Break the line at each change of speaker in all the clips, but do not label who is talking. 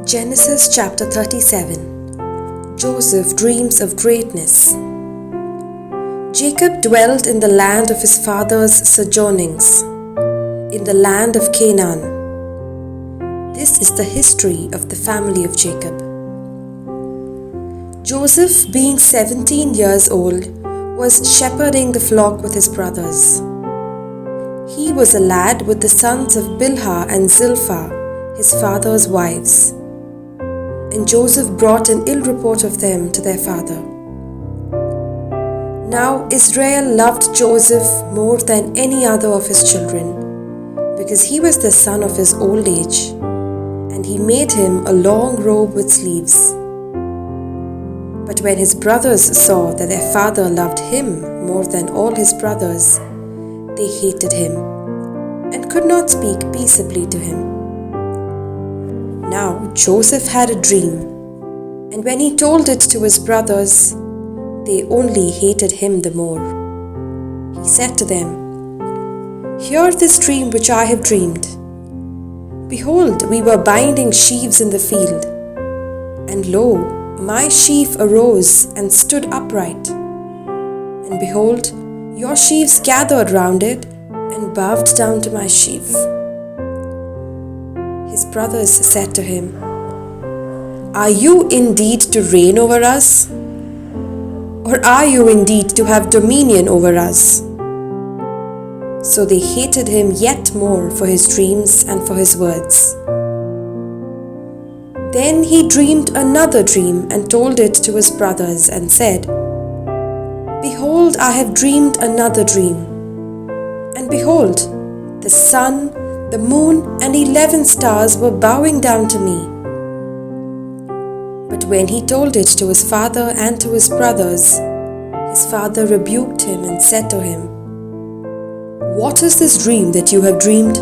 Genesis chapter 37. Joseph dreams of greatness. Jacob dwelt in the land of his father's sojournings, in the land of Canaan. This is the history of the family of Jacob. Joseph, being 17 years old, was shepherding the flock with his brothers. He was a lad with the sons of Bilhah and Zilpah, his father's wives. And Joseph brought an ill report of them to their father. Now Israel loved Joseph more than any other of his children, because he was the son of his old age, and he made him a long robe with sleeves. But when his brothers saw that their father loved him more than all his brothers, they hated him, and could not speak peaceably to him. Now Joseph had a dream, and when he told it to his brothers, they only hated him the more. He said to them, "Hear this dream which I have dreamed. Behold, we were binding sheaves in the field, and lo, my sheaf arose and stood upright. And behold, your sheaves gathered round it and bowed down to my sheaf." His brothers said to him, "Are you indeed to reign over us? Or are you indeed to have dominion over us?" So they hated him yet more for his dreams and for his words. Then he dreamed another dream and told it to his brothers and said, "Behold, I have dreamed another dream. And behold, the sun, the moon, and 11 stars were bowing down to me." But when he told it to his father and to his brothers, his father rebuked him and said to him, "What is this dream that you have dreamed?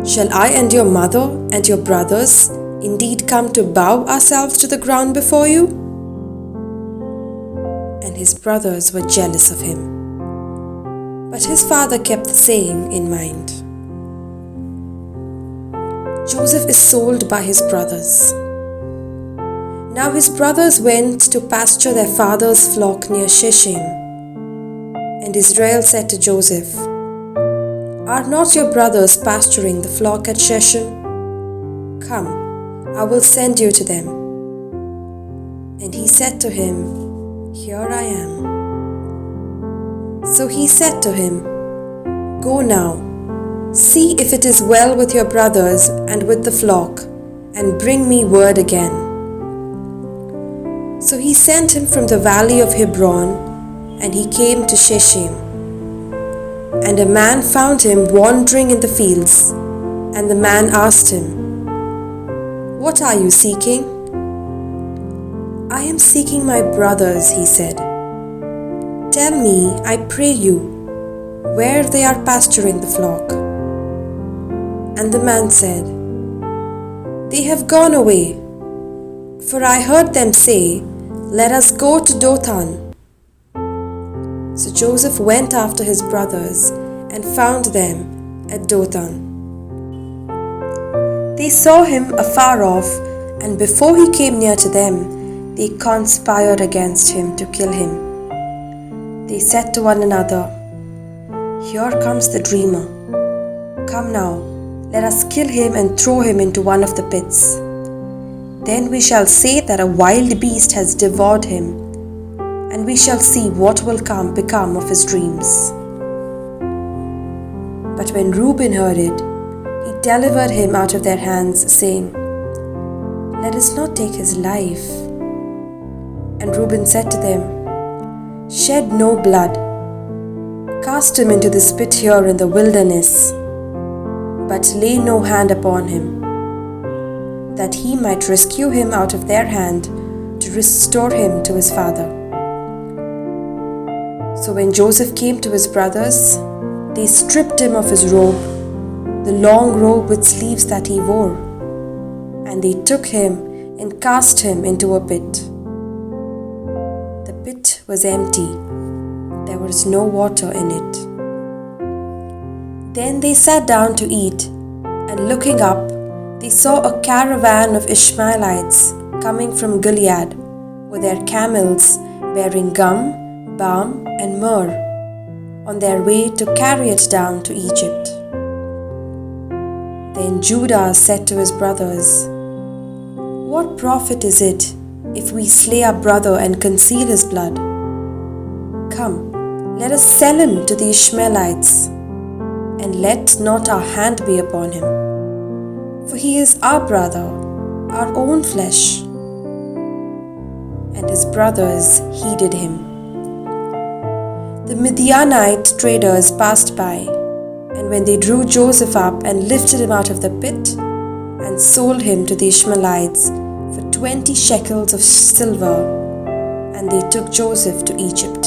Shall I and your mother and your brothers indeed come to bow ourselves to the ground before you?" And his brothers were jealous of him. But his father kept the saying in mind. Joseph is sold by his brothers. Now his brothers went to pasture their father's flock near Shechem. And Israel said to Joseph, "Are not your brothers pasturing the flock at Shechem? Come, I will send you to them." And he said to him, "Here I am." So he said to him, "Go now, see if it is well with your brothers and with the flock, and bring me word again." So he sent him from the valley of Hebron, and he came to Shechem. And a man found him wandering in the fields, and the man asked him, "What are you seeking?" "I am seeking my brothers," he said. "Tell me, I pray you, where they are pasturing the flock." And the man said, "They have gone away, for I heard them say, 'Let us go to Dothan.'" So Joseph went after his brothers and found them at Dothan. They saw him afar off, and before he came near to them, they conspired against him to kill him. They said to one another, "Here comes the dreamer. Come now, let us kill him and throw him into one of the pits. Then we shall say that a wild beast has devoured him, and we shall see what will become of his dreams." But when Reuben heard it, he delivered him out of their hands, saying, "Let us not take his life." And Reuben said to them, "Shed no blood. Cast him into this pit here in the wilderness, but lay no hand upon him, that he might rescue him out of their hand to restore him to his father." So when Joseph came to his brothers, they stripped him of his robe, the long robe with sleeves that he wore, and they took him and cast him into a pit. The pit was empty. There was no water in it. Then they sat down to eat, and looking up, they saw a caravan of Ishmaelites coming from Gilead with their camels bearing gum, balm, and myrrh on their way to carry it down to Egypt. Then Judah said to his brothers, "What profit is it if we slay our brother and conceal his blood? Come, let us sell him to the Ishmaelites, and let not our hand be upon him, for he is our brother, our own flesh." And his brothers heeded him. The Midianite traders passed by, and when they drew Joseph up and lifted him out of the pit, and sold him to the Ishmaelites for 20 shekels of silver, and they took Joseph to Egypt.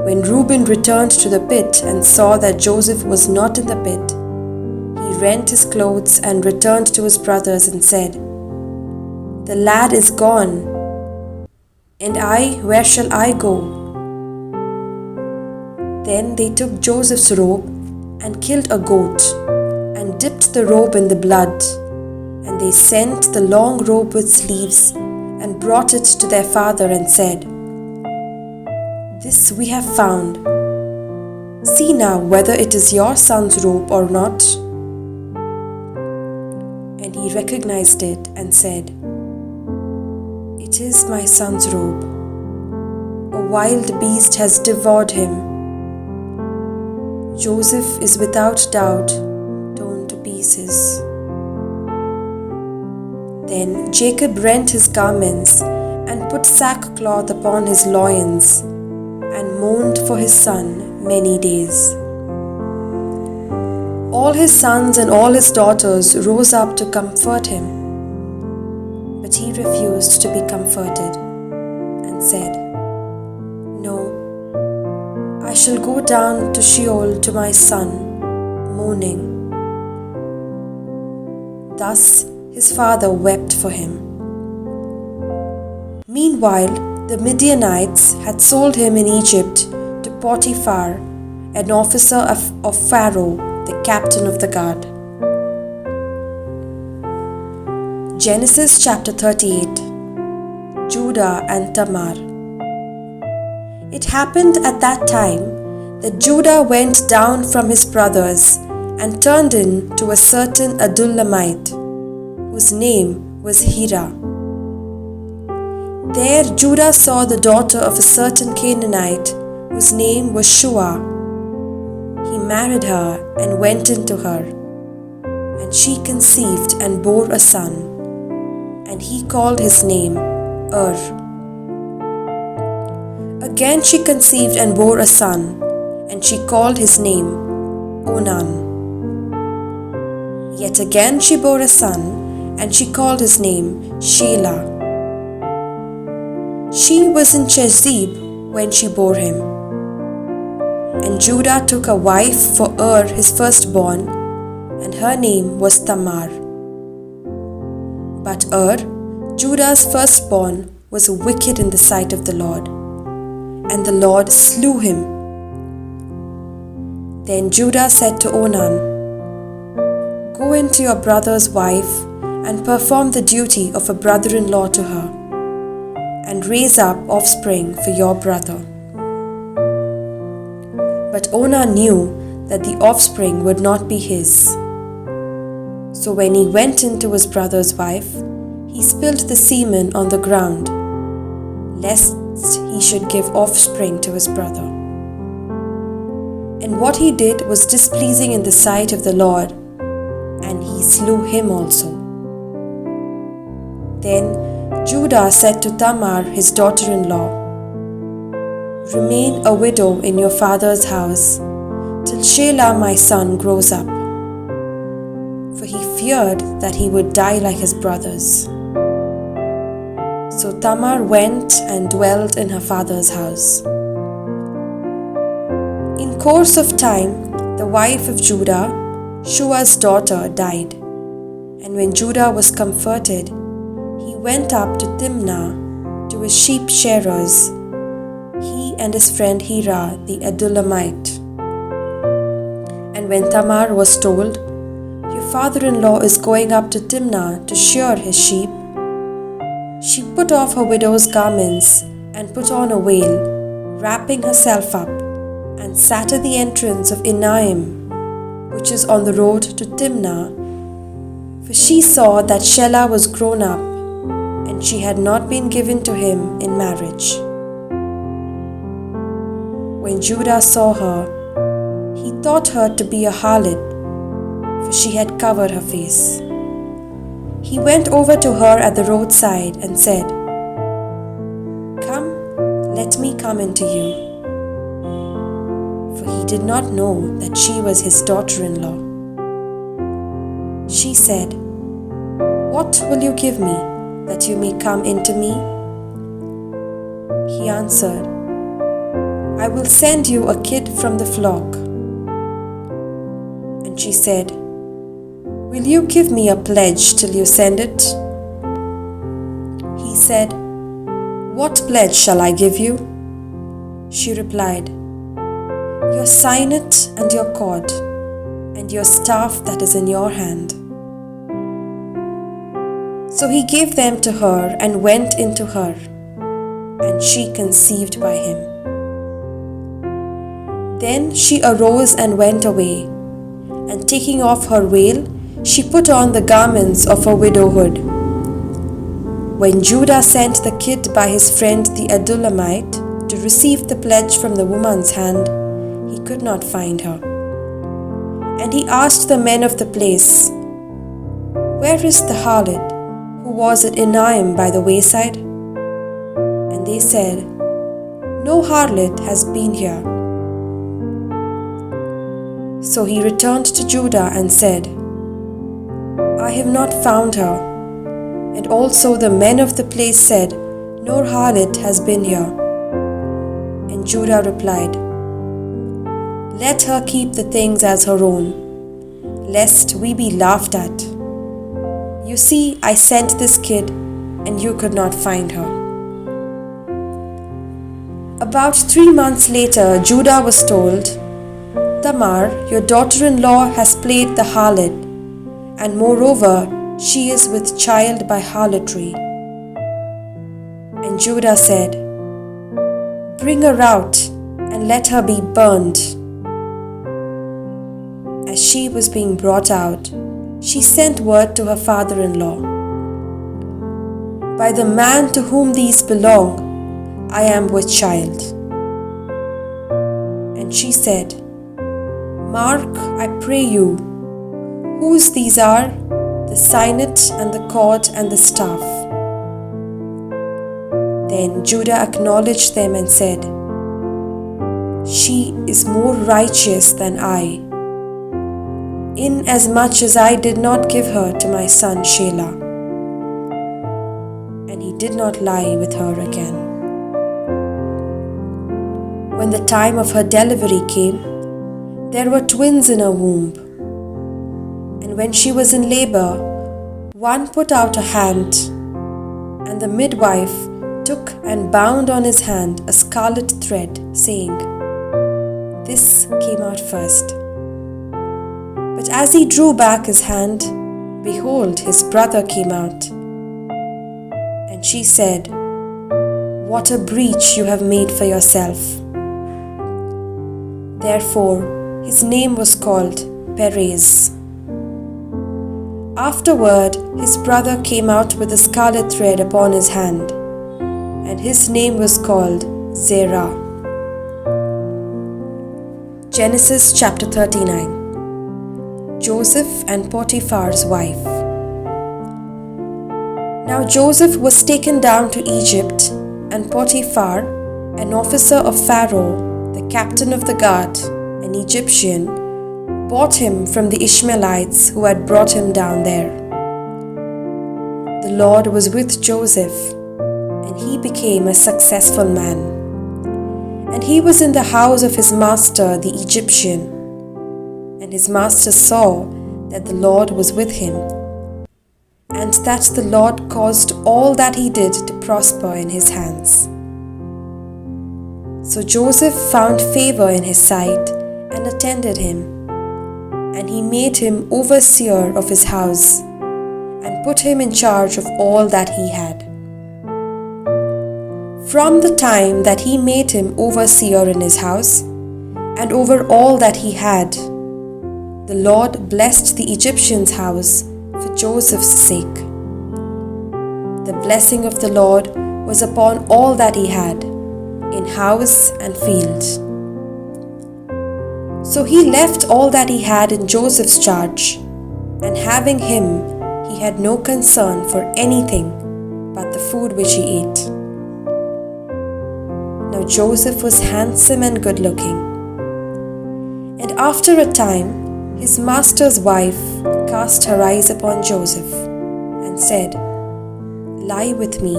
When Reuben returned to the pit and saw that Joseph was not in the pit, he rent his clothes and returned to his brothers and said, "The lad is gone, and where shall I go?" Then they took Joseph's robe and killed a goat and dipped the robe in the blood, and they sent the long robe with sleeves and brought it to their father and said, "This we have found. See now whether it is your son's robe or not." And he recognized it and said, "It is my son's robe. A wild beast has devoured him. Joseph is without doubt torn to pieces." Then Jacob rent his garments and put sackcloth upon his loins and mourned for his son many days. All his sons and all his daughters rose up to comfort him, but he refused to be comforted and said, "No, I shall go down to Sheol to my son, mourning." Thus his father wept for him. Meanwhile, the Midianites had sold him in Egypt to Potiphar, an officer of Pharaoh, the captain of the guard. Genesis chapter 38. Judah and Tamar. It happened at that time that Judah went down from his brothers and turned in to a certain Adullamite, whose name was Hira. There Judah saw the daughter of a certain Canaanite, whose name was Shua. He married her and went into her, and she conceived and bore a son, and he called his name Again she conceived and bore a son, and she called his name Onan. Yet again she bore a son, and she called his name Shelah. She was in Chezib when she bore him. And Judah took a wife for his firstborn, and her name was Tamar. But Judah's firstborn, was wicked in the sight of the Lord, and the Lord slew him. Then Judah said to Onan, "Go into your brother's wife and perform the duty of a brother-in-law to her, and raise up offspring for your brother." But Onan knew that the offspring would not be his. So when he went into his brother's wife, he spilled the semen on the ground, lest he should give offspring to his brother. And what he did was displeasing in the sight of the Lord, and he slew him also. Then Judah said to Tamar, his daughter-in-law, "Remain a widow in your father's house till Shelah my son grows up," for he feared that he would die like his brothers. So Tamar went and dwelt in her father's house. In course of time, the wife of Judah, Shua's daughter, died. And when Judah was comforted, he went up to Timnah to his sheep shearers, he and his friend Hira the Adullamite. And when Tamar was told, "Your father-in-law is going up to Timnah to shear his sheep." She put off her widow's garments and put on a veil, wrapping herself up, and sat at the entrance of Enaim, which is on the road to Timnah, for she saw that Shelah was grown up, and she had not been given to him in marriage. When Judah saw her, he thought her to be a harlot, for she had covered her face. He went over to her at the roadside and said, "Come, let me come into you." For he did not know that she was his daughter-in-law. She said, "What will you give me that you may come into me?" He answered, "I will send you a kid from the flock." And she said, "Will you give me a pledge till you send it?" He said, "What pledge shall I give you?" She replied, "Your signet and your cord, and your staff that is in your hand." So he gave them to her and went into her, and she conceived by him. Then she arose and went away, and taking off her veil, she put on the garments of her widowhood. When Judah sent the kid by his friend the Adullamite to receive the pledge from the woman's hand, he could not find her. And he asked the men of the place, "Where is the harlot who was at Enaim by the wayside?" And they said, "No harlot has been here." So he returned to Judah and said, "I have not found her." And also the men of the place said, "No harlot has been here." And Judah replied, "Let her keep the things as her own, lest we be laughed at. You see, I sent this kid, and you could not find her." About 3 months later, Judah was told, "Tamar, your daughter-in-law, has played the harlot, and moreover, she is with child by harlotry." And Judah said, "Bring her out, and let her be burned." As she was being brought out, she sent word to her father-in-law, "By the man to whom these belong, I am with child." And she said, "Mark, I pray you, whose these are, the signet and the cord and the staff." Then Judah acknowledged them and said, "She is more righteous than I, inasmuch as I did not give her to my son Shelah." And he did not lie with her again. When the time of her delivery came, there were twins in her womb. And when she was in labor, one put out a hand, and the midwife took and bound on his hand a scarlet thread, saying, "This came out first." But as he drew back his hand, behold, his brother came out. And she said, "What a breach you have made for yourself." Therefore, his name was called Perez. Afterward, his brother came out with a scarlet thread upon his hand, and his name was called Zerah. Genesis chapter 39. Joseph and Potiphar's wife. Now Joseph was taken down to Egypt, and Potiphar, an officer of Pharaoh, the captain of the guard, an Egyptian, bought him from the Ishmaelites who had brought him down there. The Lord was with Joseph, and he became a successful man. And he was in the house of his master the Egyptian, and his master saw that the Lord was with him, and that the Lord caused all that he did to prosper in his hands. So Joseph found favor in his sight and attended him, and he made him overseer of his house, and put him in charge of all that he had. From the time that he made him overseer in his house, and over all that he had, the Lord blessed the Egyptian's house for Joseph's sake. The blessing of the Lord was upon all that he had, in house and field. So he left all that he had in Joseph's charge, and having him, he had no concern for anything but the food which he ate. Now Joseph was handsome and good-looking. And after a time, his master's wife cast her eyes upon Joseph and said, "Lie with me."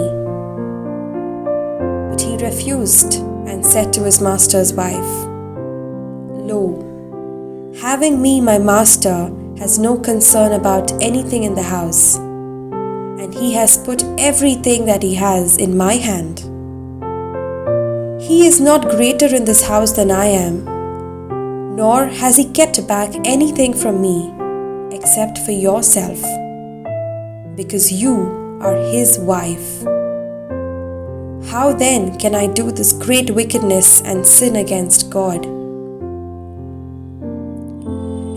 But he refused and said to his master's wife, "Lo, having me my master has no concern about anything in the house, and he has put everything that he has in my hand. He is not greater in this house than I am, nor has he kept back anything from me except for yourself, because you are his wife. How then can I do this great wickedness and sin against God?"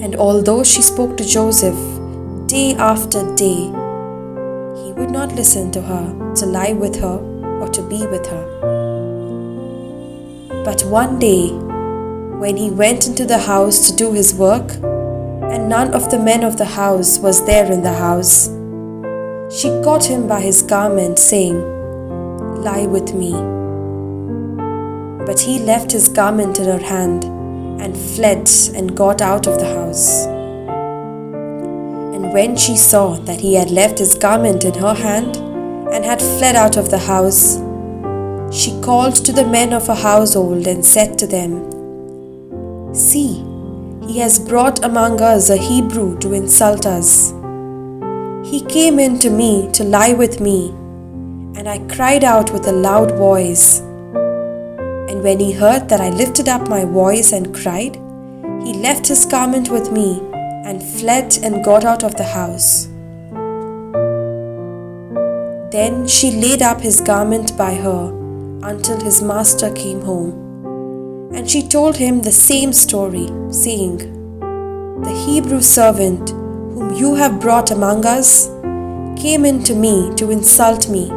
And although she spoke to Joseph day after day, he would not listen to her to lie with her or to be with her. But one day, when he went into the house to do his work, and none of the men of the house was there in the house, she caught him by his garment, saying, "Lie with me." But he left his garment in her hand, and fled and got out of the house. And when she saw that he had left his garment in her hand, and had fled out of the house, she called to the men of her household and said to them, "See, he has brought among us a Hebrew to insult us. He came in to me to lie with me, and I cried out with a loud voice. And when he heard that I lifted up my voice and cried, he left his garment with me and fled and got out of the house." Then she laid up his garment by her until his master came home. And she told him the same story, saying, "The Hebrew servant whom you have brought among us came in to me to insult me.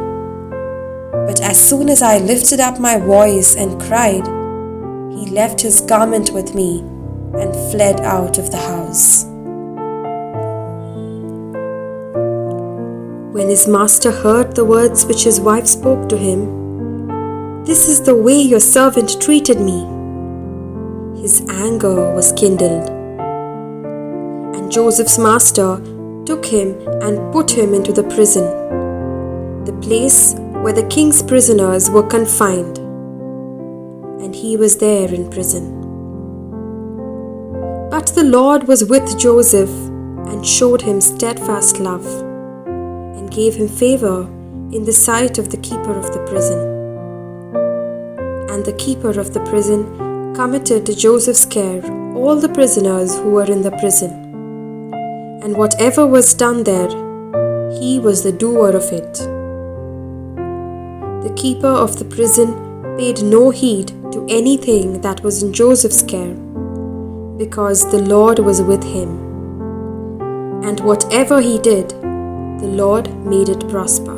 But as soon as I lifted up my voice and cried, he left his garment with me and fled out of the house." When his master heard the words which his wife spoke to him, "This is the way your servant treated me," his anger was kindled. And Joseph's master took him and put him into the prison, the place where the king's prisoners were confined, and he was there in prison. But the Lord was with Joseph and showed him steadfast love, and gave him favor in the sight of the keeper of the prison. And the keeper of the prison committed to Joseph's care all the prisoners who were in the prison. And whatever was done there, he was the doer of it. The keeper of the prison paid no heed to anything that was in Joseph's care, because the Lord was with him. And whatever he did, the Lord made it prosper.